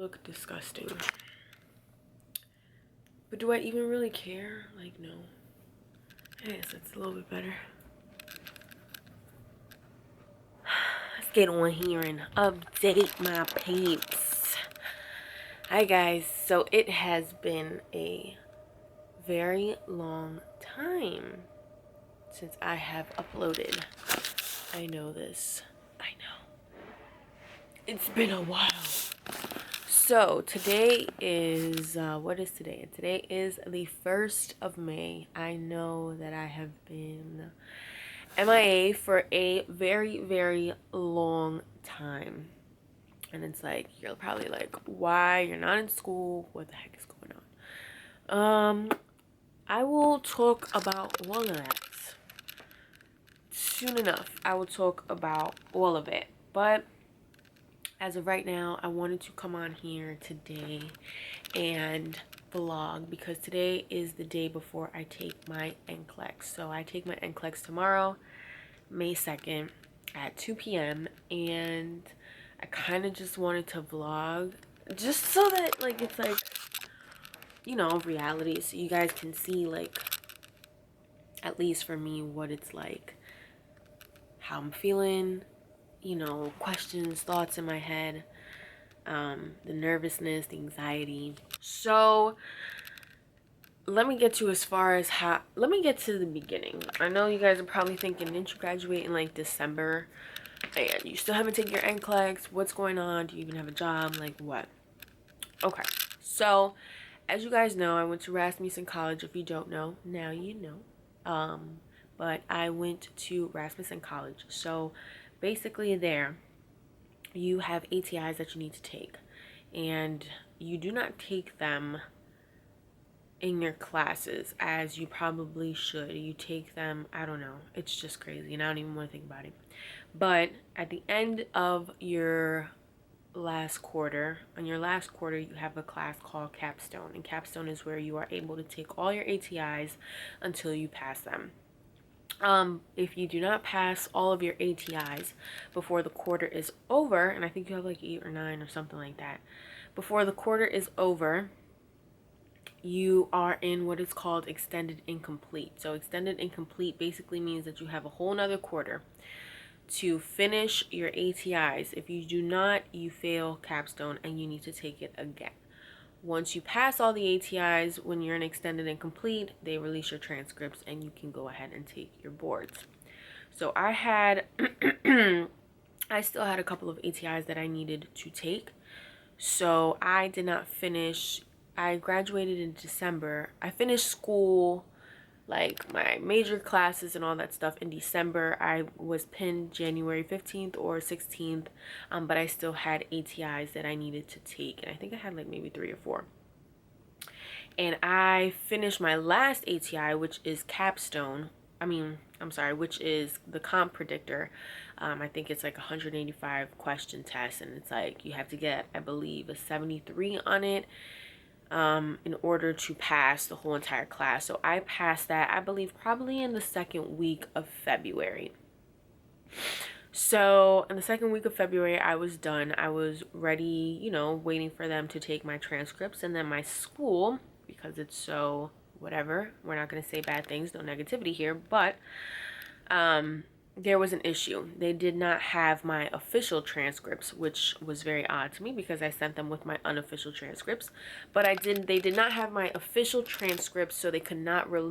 look disgusting. But do I even really care? Like, no. I guess it's a little bit better. Let's get on here and update my peeps. Hi guys, so it has been a very long time since I have uploaded. I know this. I know. It's been a while. So today is, what is today? Today is the 1st of May. I know that I have been MIA for a very, very long time. And it's like, you're probably like, why? You're not in school. What the heck is going on? I will talk about all of that. Soon enough, I will talk about all of it. But as of right now, I wanted to come on here today and vlog because today is the day before I take my NCLEX. So I take my NCLEX tomorrow, May 2nd at 2 p.m. and I kind of just wanted to vlog just so that like it's like, you know, reality, so you guys can see, like, at least for me, what it's like, how I'm feeling, you know, questions, thoughts in my head, the nervousness, the anxiety. So let me get to let me get to the beginning. I know you guys are probably thinking, didn't you graduate in like December and you still haven't taken your NCLEX? What's going on? Do you even have a job? Like, what? Okay, so as you guys know, I went to Rasmussen College. If you don't know, now you know. But I went to Rasmussen College. So basically there, you have ATIs that you need to take. And you do not take them in your classes as you probably should. You take them, I don't know. It's just crazy and I don't even want to think about it. But at the end of your last quarter, on your last quarter, you have a class called Capstone, and Capstone is where you are able to take all your ATIs until you pass them. If you do not pass all of your ATIs before the quarter is over, and I think you have like 8 or 9 or something like that, before the quarter is over, you are in what is called extended incomplete. So extended incomplete basically means that you have a whole nother quarter to finish your ATIs. If you do not, you fail Capstone and you need to take it again. Once you pass all the ATIs, when you're in extended and complete, they release your transcripts and you can go ahead and take your boards. So I had I still had a couple of ATIs that I needed to take. So I did not finish. I graduated in December. I finished school, like my major classes and all that stuff, in December. I was pinned January 15th or 16th, but I still had ATIs that I needed to take, and I think I had like maybe 3 or 4. And I finished my last ATI, which is Capstone. Which is the comp predictor. I think it's like 185 question test, and it's like you have to get, I believe, a 73 on it in order to pass the whole entire class. So I passed that, I believe, probably in the second week of February. So in the second week of February, I was done. I was ready, you know, waiting for them to take my transcripts. And then my school, because it's so whatever, we're not going to say bad things, no negativity here, but there was an issue. They did not have my official transcripts, which was very odd to me because I sent them with my unofficial transcripts. But they did not have my official transcripts, so they could not put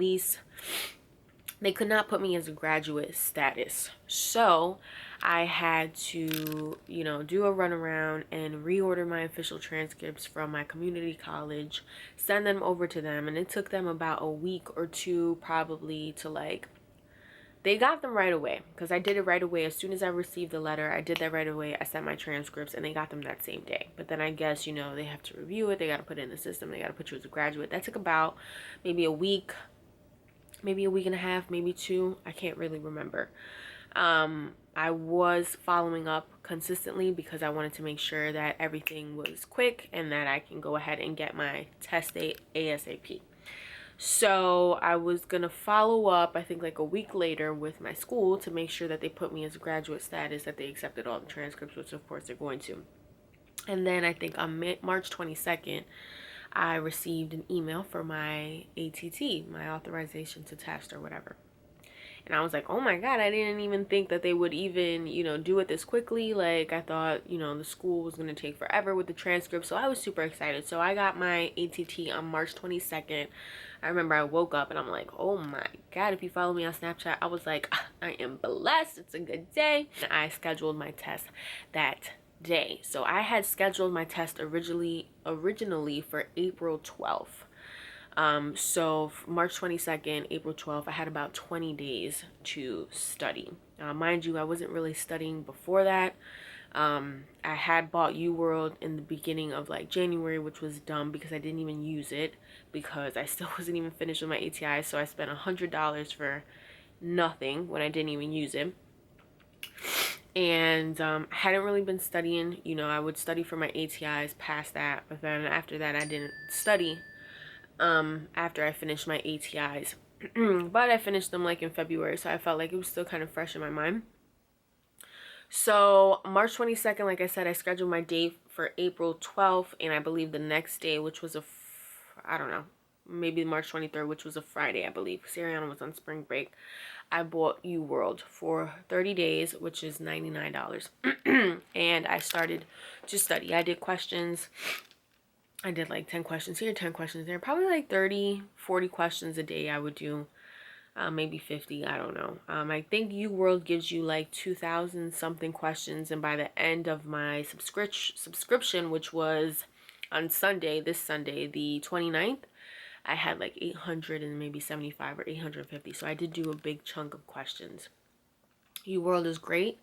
me as a graduate status. So I had to, you know, do a runaround and reorder my official transcripts from my community college, send them over to them, and it took them about a week or two probably to like, they got them right away because I did it right away. As soon as I received the letter, I did that right away. I sent my transcripts and they got them that same day. But then I guess, you know, they have to review it. They got to put it in the system. They got to put you as a graduate. That took about maybe a week and a half, maybe 2. I can't really remember. I was following up consistently because I wanted to make sure that everything was quick and that I can go ahead and get my test date ASAP. So I was gonna follow up, I think like a week later, with my school to make sure that they put me as a graduate status, that they accepted all the transcripts, which of course they're going to. And then I think on March 22nd, I received an email for my ATT, my authorization to test or whatever. And I was like, oh my God, I didn't even think that they would even, do it this quickly. Like, I thought, the school was going to take forever with the transcript. So I was super excited. So I got my ATT on March 22nd. I remember I woke up and I'm like, oh my God, if you follow me on Snapchat, I was like, I am blessed. It's a good day. And I scheduled my test that day. So I had scheduled my test originally for April 12th. So March 22nd, April 12th, I had about 20 days to study. Mind you, I wasn't really studying before that. I had bought UWorld in the beginning of like January, which was dumb because I didn't even use it because I still wasn't even finished with my ATI. So I spent $100 for nothing when I didn't even use it. And I hadn't really been studying. I would study for my ATIs past that, but then after that I didn't study after I finished my ATIs. But I finished them like in February, so I felt like it was still kind of fresh in my mind. So March 22nd, like I said, I scheduled my date for April 12th, and I believe the next day, which was I don't know, maybe March 23rd, which was a Friday, I believe. Siriana was on spring break. I bought UWorld for 30 days, which is $99. And I started to study. I did questions. I did like 10 questions here, 10 questions there. Probably like 30, 40 questions a day I would do. Maybe 50, I don't know. I think UWorld gives you like 2,000 something questions. And by the end of my subscription, which was on Sunday, this Sunday, the 29th, I had like 800 and maybe 75 or 850. So I did do a big chunk of questions. UWorld is great.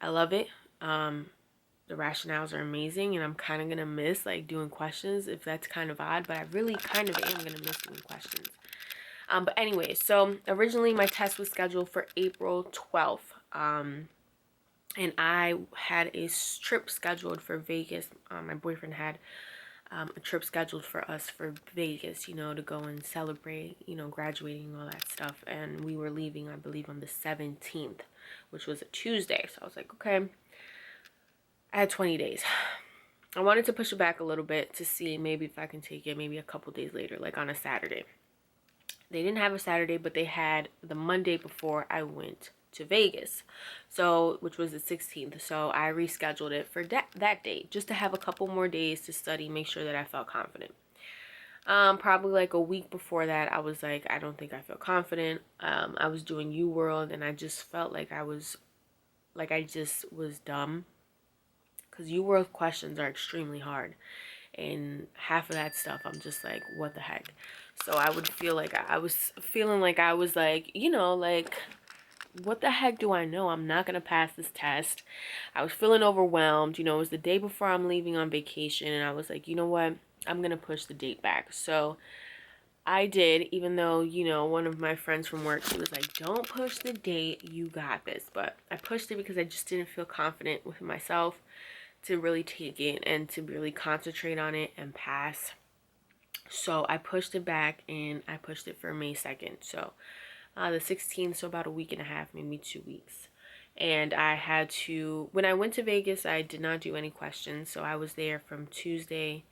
I love it. The rationales are amazing, and I'm kind of going to miss like doing questions, if that's kind of odd, but I really kind of am going to miss doing questions. But anyway, so originally my test was scheduled for April 12th. And I had a trip scheduled for Vegas. My boyfriend had a trip scheduled for us for Vegas, to go and celebrate, graduating and all that stuff. And we were leaving, I believe, on the 17th, which was a Tuesday. So I was like, okay, I had 20 days. I wanted to push it back a little bit to see maybe if I can take it maybe a couple days later, like on a Saturday. They didn't have a Saturday, but they had the Monday before I went to Vegas, so which was the 16th. So I rescheduled it for that date, just to have a couple more days to study, make sure that I felt confident. Probably like a week before that, I was like, I don't think I feel confident. I was doing UWorld, and I just felt like I just was dumb, because UWorld questions are extremely hard, and half of that stuff I'm just like, what the heck. So I would feel like I was feeling like I was like, like, what the heck do I know? I'm not going to pass this test. I was feeling overwhelmed. It was the day before I'm leaving on vacation, and I was like, you know what? I'm going to push the date back. So I did, even though, one of my friends from work, she was like, don't push the date. You got this. But I pushed it because I just didn't feel confident with myself to really take it and to really concentrate on it and pass. So I pushed it back, and I pushed it for May 2nd. So the 16th, so about a week and a half, maybe 2 weeks. And I had to, when I went to Vegas, I did not do any questions. So I was there from Tuesday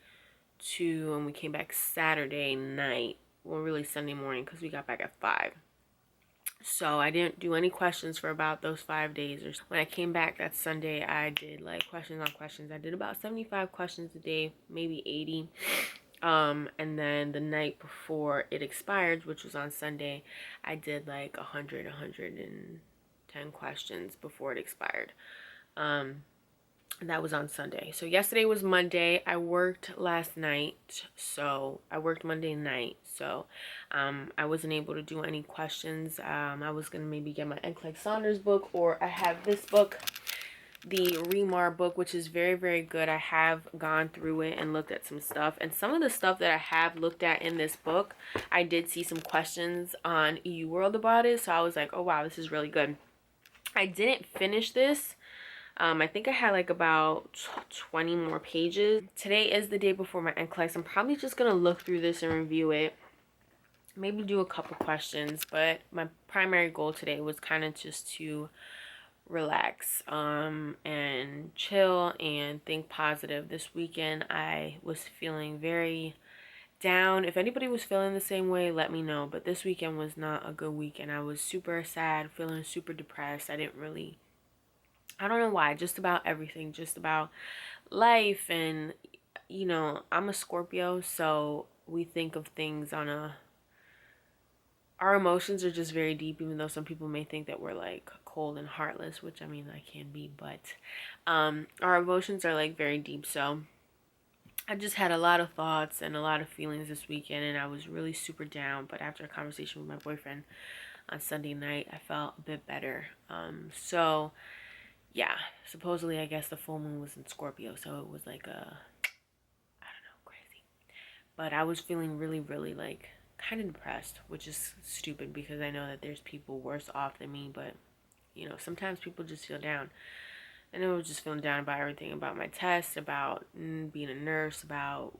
and we came back Saturday night. Well, really Sunday morning, because we got back at 5. So I didn't do any questions for about those 5 days. Or when I came back that Sunday, I did like questions on questions. I did about 75 questions a day, maybe 80. And then the night before it expired, which was on Sunday, I did like 110 questions before it expired. That was on Sunday. So yesterday was Monday. I worked last night, so I worked Monday night. So I wasn't able to do any questions. I was gonna maybe get my NCLEX Saunders book, or I have this book, the Remar book, which is very, very good. I have gone through it and looked at some stuff, and some of the stuff that I have looked at in this book, I did see some questions on UWorld about it, so I was like, oh wow, this is really good. I didn't finish this. I think I had like about 20 more pages. Today is the day before my NCLEX. I'm probably just gonna look through this and review it, maybe do a couple questions, but my primary goal today was kind of just to relax and chill and think positive. This weekend I was feeling very down. If anybody was feeling the same way, let me know. But this weekend was not a good weekend. I was super sad, feeling super depressed. I don't know why, just about everything, just about life. And I'm a Scorpio, so we think of things on a our emotions are just very deep, even though some people may think that we're like cold and heartless, which I mean I can be, but our emotions are like very deep. So I just had a lot of thoughts and a lot of feelings this weekend, and I was really super down. But after a conversation with my boyfriend on Sunday night, I felt a bit better. So yeah, supposedly I guess the full moon was in Scorpio, so it was like I don't know, crazy. But I was feeling really, really like kind of depressed, which is stupid because I know that there's people worse off than me, but sometimes people just feel down. And I was just feeling down about everything, about my test, about being a nurse, about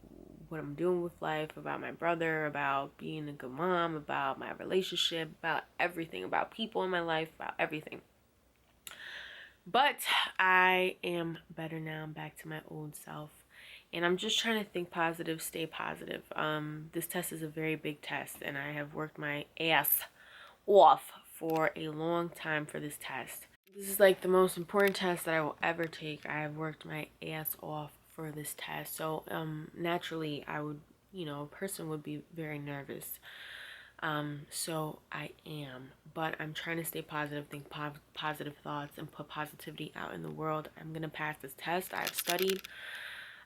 what I'm doing with life, about my brother, about being a good mom, about my relationship, about everything, about people in my life, about everything. But I am better now. I'm back to my old self. And I'm just trying to think positive, stay positive. This test is a very big test, and I have worked my ass off for a long time for this test. This is like the most important test that I will ever take. I have worked my ass off for this test. So naturally I would, a person would be very nervous. So I am, but I'm trying to stay positive, think positive thoughts, and put positivity out in the world. I'm gonna pass this test. I've studied,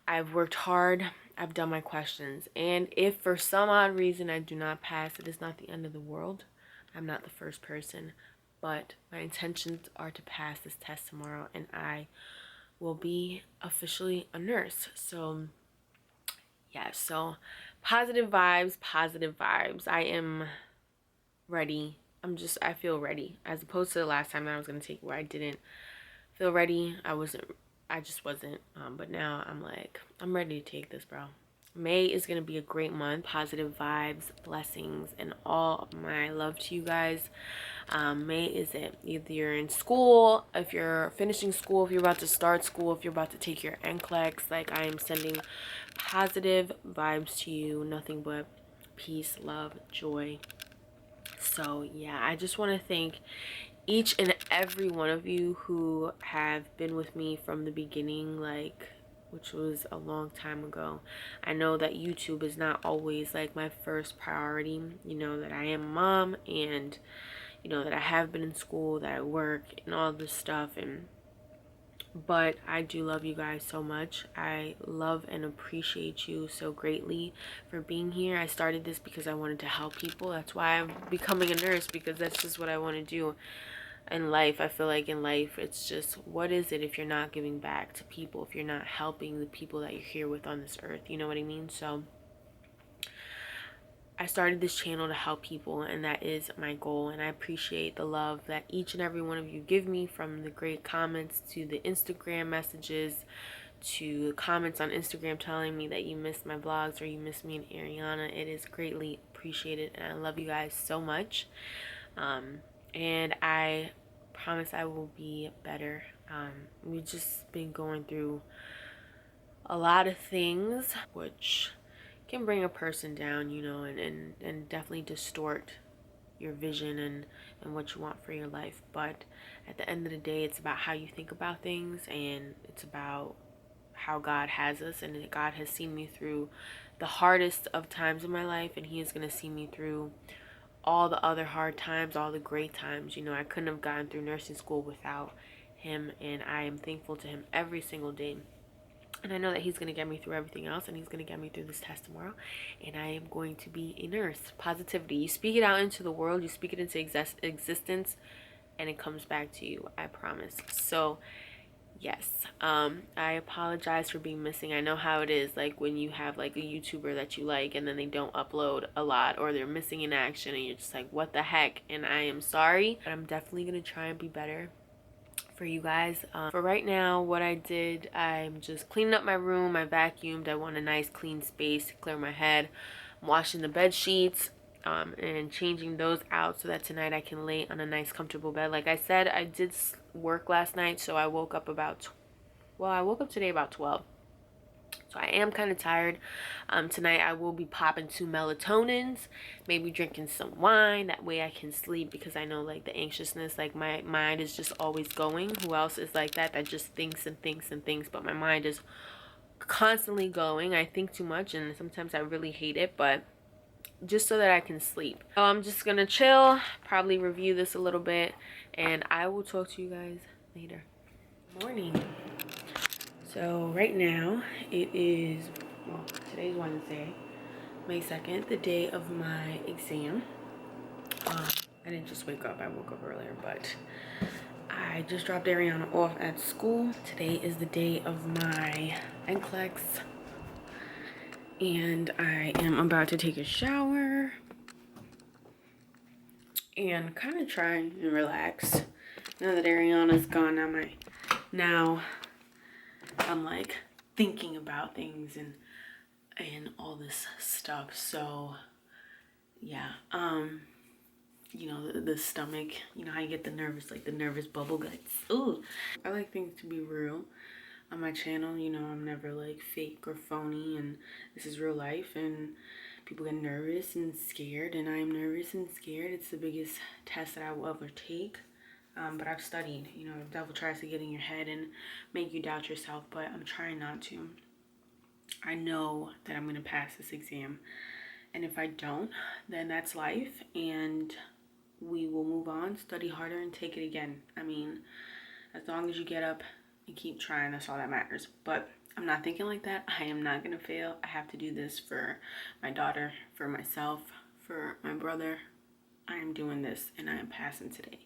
I've worked hard, I've done my questions, and if for some odd reason I do not pass, it is not the end of the world. I'm not the first person, but my intentions are to pass this test tomorrow, and I will be officially a nurse. So yeah, so positive vibes, positive vibes. I am ready. I feel ready. As opposed to the last time that I was going to take where I didn't feel ready. I just wasn't. But now I'm like, I'm ready to take this, bro. May is going to be a great month. Positive vibes, blessings, and all my love to you guys. May is it. Either you're in school, if you're finishing school, if you're about to start school, if you're about to take your NCLEX. Like, I am sending positive vibes to you. Nothing but peace, love, joy. So yeah, I just want to thank each and every one of you who have been with me from the beginning, like, which was a long time ago. I know that YouTube is not always like my first priority. You know that I am a mom, and you know that I have been in school, that I work and all this stuff, but I do love you guys so much. I love and appreciate you so greatly for being here. I started this because I wanted to help people. That's why I'm becoming a nurse, because that's just what I want to do in life. I feel like in life, it's just, what is it if you're not giving back to people, if you're not helping the people that you're here with on this earth? You know what I mean? So I started this channel to help people, and that is my goal. And I appreciate the love that each and every one of you give me, from the great comments to the Instagram messages to comments on Instagram telling me that you missed my vlogs or you missed me and Ariana. It is greatly appreciated, and I love you guys so much. And I promise I will be better. We've just been going through a lot of things which can bring a person down, and definitely distort your vision and what you want for your life. But at the end of the day, it's about how you think about things, and it's about how God has us, and God has seen me through the hardest of times in my life, and He is going to see me through all the other hard times, all the great times. I couldn't have gotten through nursing school without Him, and I am thankful to Him every single day. And I know that He's going to get me through everything else, and He's going to get me through this test tomorrow. And I am going to be a nurse. Positivity. You speak it out into the world. You speak it into existence, and it comes back to you. I promise. So, yes. I apologize for being missing. I know how it is, like, when you have, like, a YouTuber that you like, and then they don't upload a lot, or they're missing in action, and you're just like, what the heck? And I am sorry. But I'm definitely going to try and be better for you guys. For right now, what I did, I'm just cleaning up my room. I vacuumed. I want a nice clean space to clear my head. I'm washing the bed sheets and changing those out so that tonight I can lay on a nice comfortable bed. Like I said, I did work last night, so I woke up about, well, I woke up today about 12. So I am kind of tired. Tonight I will be popping 2 melatonins, maybe drinking some wine. That way I can sleep, because I know like the anxiousness, like my mind is just always going. Who else is like that? That just thinks and thinks and thinks, but my mind is constantly going. I think too much and sometimes I really hate it, but just so that I can sleep. So I'm just gonna chill, probably review this a little bit, and I will talk to you guys later. Morning. So right now it is, well, today's Wednesday, May 2nd, the day of my exam. I didn't just wake up, I woke up earlier, but I just dropped Ariana off at school. Today is the day of my NCLEX, and I am about to take a shower and kind of try and relax. Now that Ariana's gone, I'm like thinking about things and all this stuff. So yeah, you know, the stomach, you know how you get the nervous bubble guts. Ooh, I like things to be real on my channel. You know, I'm never like fake or phony, and this is real life, and people get nervous and scared, and I am nervous and scared. It's the biggest test that I will ever take. But I've studied. You know, the devil tries to get in your head and make you doubt yourself, but I'm trying not to. I know that I'm going to pass this exam, and if I don't, then that's life, and we will move on, study harder, and take it again. I mean, as long as you get up and keep trying, that's all that matters. But I'm not thinking like that. I am not going to fail. I have to do this for my daughter, for myself, for my brother. I am doing this, and I am passing today.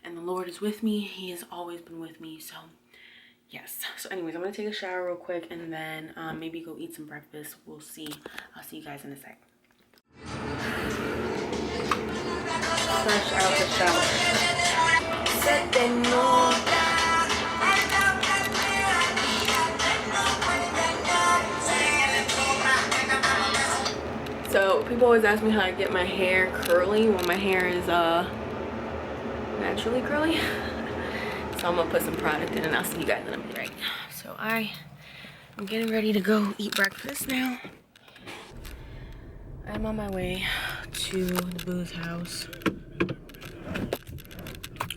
And the Lord is with me. He has always been with me. So yes. So anyways, I'm gonna take a shower real quick, and then maybe go eat some breakfast. We'll see. I'll see you guys in a sec. Fresh out the shower. So people always ask me how I get my hair curly when my hair is naturally curly. So I'm gonna put some product in, and I'll see you guys in a minute. Right. So I am getting ready to go eat breakfast now. I'm on my way to the booth house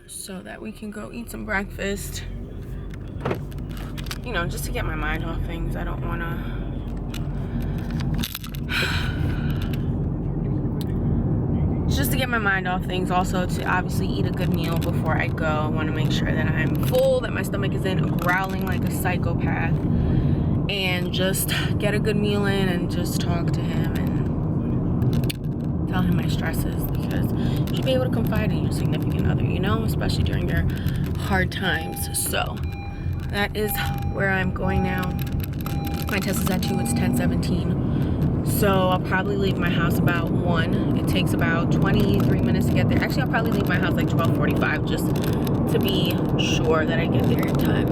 so that we can go eat some breakfast. You know, just to get my mind off things. I don't wanna just to get my mind off things, also to obviously eat a good meal before I go. I want to make sure that I'm full, that my stomach isn't growling like a psychopath, and just get a good meal in and just talk to him and tell him my stresses, because you should be able to confide in your significant other, you know, especially during your hard times. So that is where I'm going now. My test is at 2, it's 10:17. So I'll probably leave my house about 1. It takes about 23 minutes to get there. Actually, I'll probably leave my house like 12:45, just to be sure that I get there in time.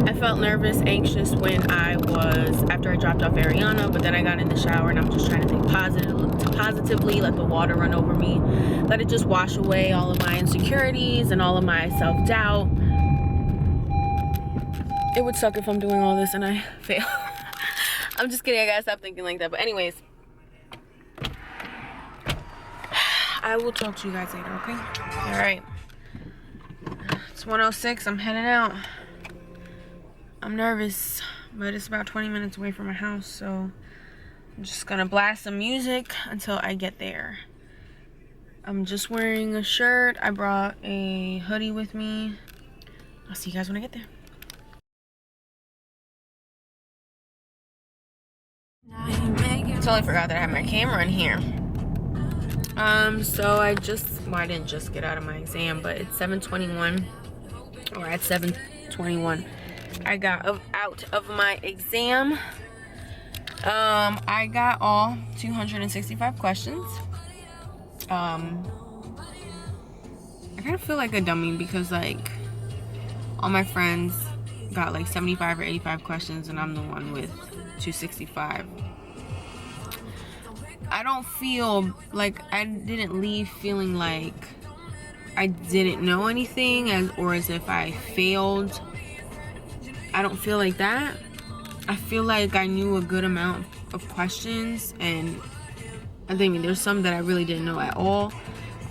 I felt nervous, anxious after I dropped off Ariana, but then I got in the shower and I'm just trying to think positively, let the water run over me, let it just wash away all of my insecurities and all of my self-doubt. It would suck if I'm doing all this and I fail. I'm just kidding, I gotta stop thinking like that. But anyways, I will talk to you guys later, okay? All right. It's 1:06, I'm heading out. I'm nervous, but it's about 20 minutes away from my house, so I'm just gonna blast some music until I get there. I'm just wearing a shirt. I brought a hoodie with me. I'll see you guys when I get there. Totally forgot that I have my camera in here. So I didn't just get out of my exam, but it's 7:21, or at 7:21 I got out of my exam. I got all 265 questions. I kind of feel like a dummy because like all my friends got like 75 or 85 questions and I'm the one with 265. I don't feel like I didn't leave feeling like I didn't know anything or as if I failed. I don't feel like that. I feel like I knew a good amount of questions, and I mean, there's some that I really didn't know at all.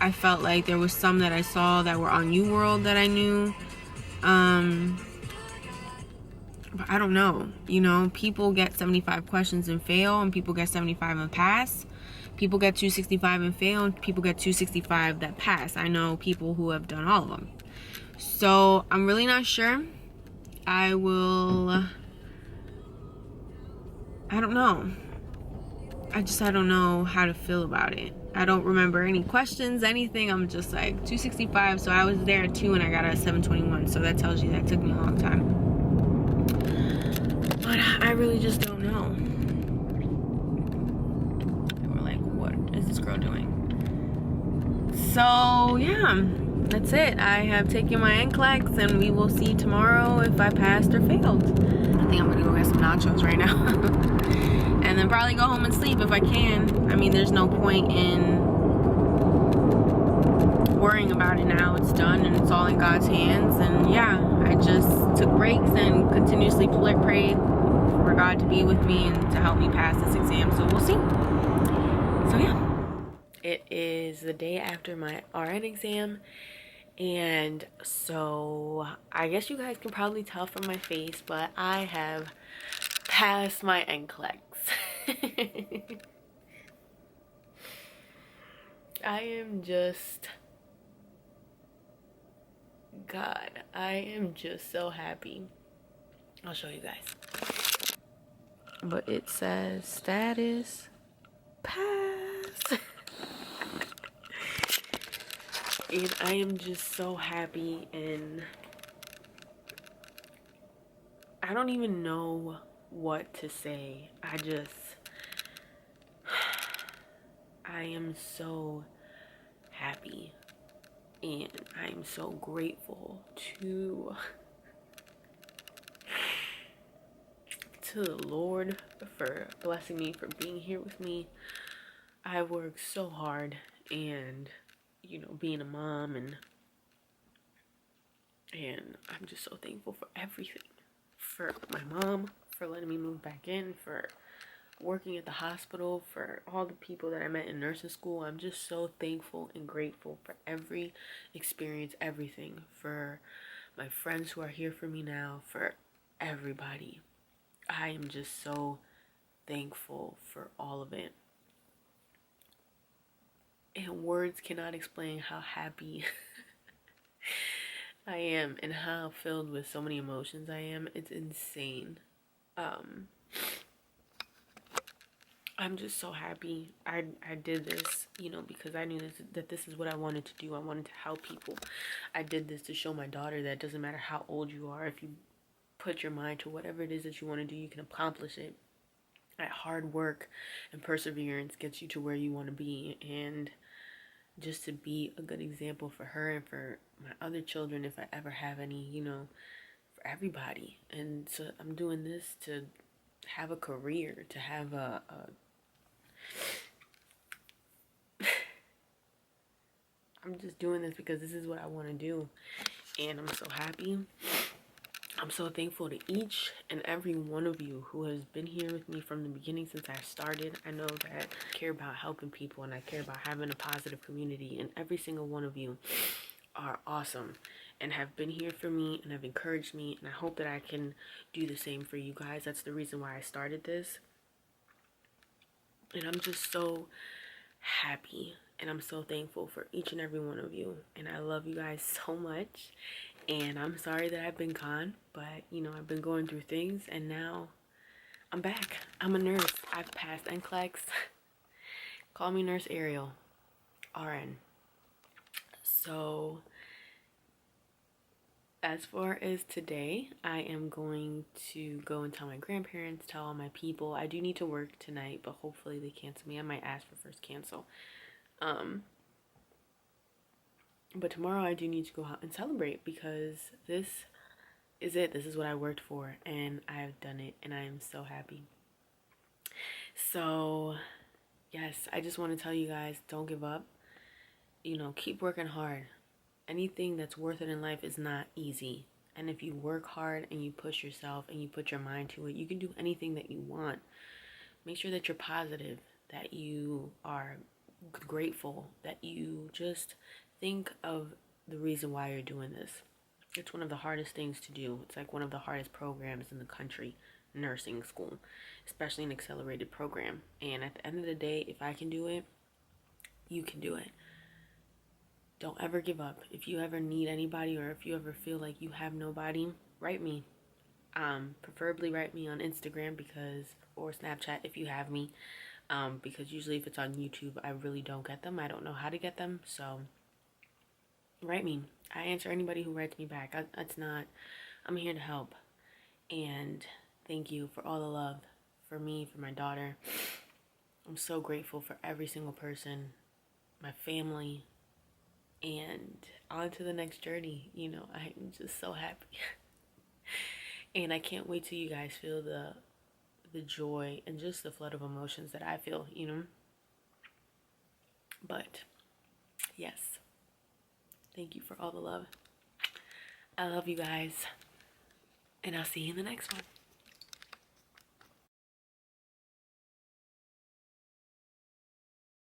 I felt like there was some that I saw that were on UWorld that I knew. But I don't know. You know, people get 75 questions and fail, and people get 75 and pass. People get 265 and fail, and people get 265 that pass. I know people who have done all of them. So I'm really not sure. I don't know. I don't know how to feel about it. I don't remember any questions, anything. I'm just like 265. So I was there at 2 and I got a 721. So that tells you that took me a long time. But I really just don't know. And we're like, what is this girl doing? So yeah, that's it. I have taken my NCLEX, and we will see tomorrow if I passed or failed. I think I'm gonna go get some nachos right now. And then probably go home and sleep if I can. I mean, there's no point in worrying about it now. It's done and it's all in God's hands. And yeah, I just took breaks and continuously prayed for God to be with me and to help me pass this exam. So we'll see. So yeah, it is the day after my RN exam. And so I guess you guys can probably tell from my face, but I have passed my NCLEX. I am just, God, I am just so happy. I'll show you guys. But it says status pass. And I am just so happy, and I don't even know what to say. I am so happy, and I am so grateful to the Lord for blessing me, for being here with me. I worked so hard, and you know, being a mom, and I'm just so thankful for everything. For my mom, for letting me move back in, for working at the hospital, for all the people that I met in nursing school. I'm just so thankful and grateful for every experience, everything. For my friends who are here for me now, for everybody. I am just so thankful for all of it. And words cannot explain how happy I am and how filled with so many emotions I am. It's insane. I'm just so happy I did this, you know, because I knew that this is what I wanted to do. I wanted to help people. I did this to show my daughter that it doesn't matter how old you are. If you put your mind to whatever it is that you want to do, you can accomplish it. That hard work and perseverance gets you to where you want to be. And just to be a good example for her and for my other children, if I ever have any, you know, for everybody. And so I'm doing this to have a career, to have a I'm just doing this because this is what I want to do, and I'm so happy. I'm so thankful to each and every one of you who has been here with me from the beginning since I started. I know that I care about helping people, and I care about having a positive community, and every single one of you are awesome and have been here for me and have encouraged me, and I hope that I can do the same for you guys. That's the reason why I started this, and I'm just so happy. And I'm so thankful for each and every one of you. And I love you guys so much. And I'm sorry that I've been gone. But, you know, I've been going through things. And now I'm back. I'm a nurse. I've passed NCLEX. Call me Nurse Ariel. RN. So, as far as today, I am going to go and tell my grandparents, tell all my people. I do need to work tonight, but hopefully they cancel me. I might ask for first cancel. But tomorrow I do need to go out and celebrate, because this is it. This is what I worked for, and I've done it, and I am so happy. So, yes, I just want to tell you guys, don't give up. You know, keep working hard. anything that's worth it in life is not easy. And if you work hard and you push yourself and you put your mind to it, you can do anything that you want. Make sure that you're positive, that you are grateful, that you just think of the reason why you're doing this. It's one of the hardest things to do. It's like one of the hardest programs in the country, nursing school, especially an accelerated program. And at the end of the day, if I can do it, you can do it. Don't ever give up. If you ever need anybody, or if you ever feel like you have nobody, write me. Preferably write me on Instagram or Snapchat if you have me. Because usually if it's on YouTube, I really don't get them. I don't know how to get them. So write me. I answer anybody who writes me back. I'm here to help. And thank you for all the love for me, for my daughter. I'm so grateful for every single person, my family, and on to the next journey. I'm just so happy. And I can't wait till you guys feel the joy and just the flood of emotions that I feel. But yes, thank you for all the love. I love you guys, and I'll see you in the next one.